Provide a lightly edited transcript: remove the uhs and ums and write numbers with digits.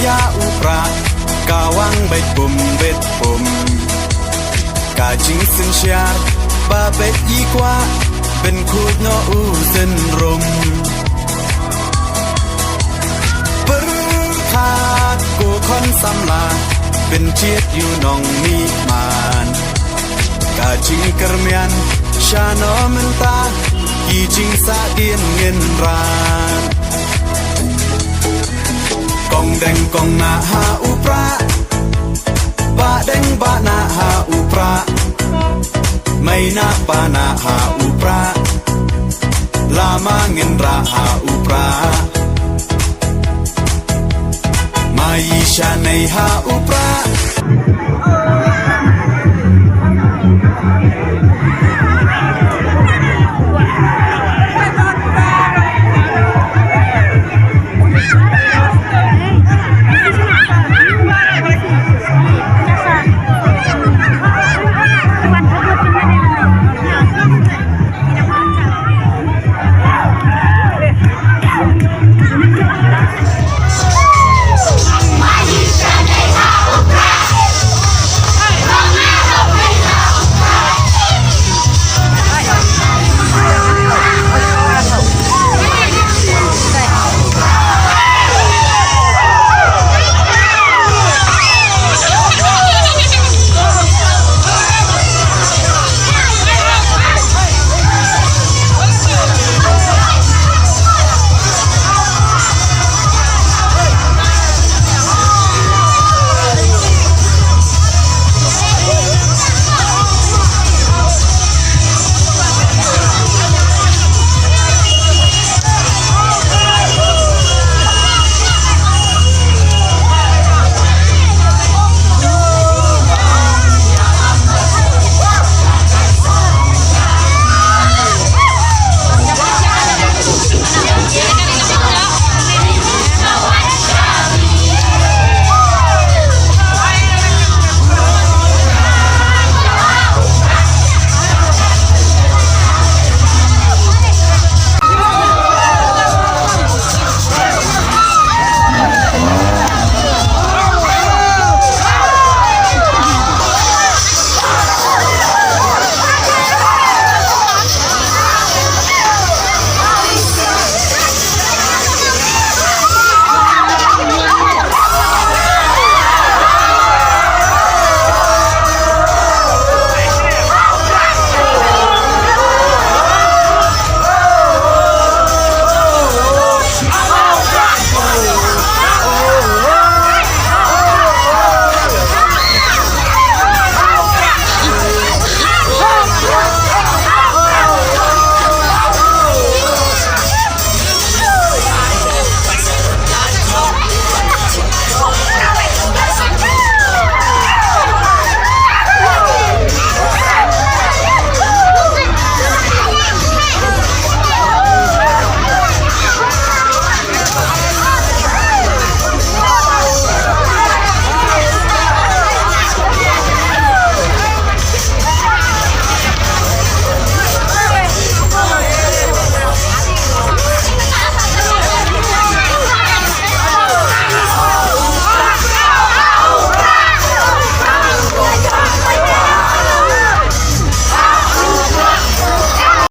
ยาอุปรากาวังใบปุ่มเบ็ดปุ่มกาจิงสินชาบาเบ็ดยีกว่าเป็นคูดโนอูเส้นรมปรึพากูคนสำลาเป็นเชียดอยู่นองมีมานกาจิงกระเมียนชาโนมันตากีจิงสาเดียนเงินรานกองแดงกองนาหาอุปราบาแดงบานาหาอุปราไม่นาปานาหาอุปราลามาเงินราหาอุปรามายิชาในหาอุปรา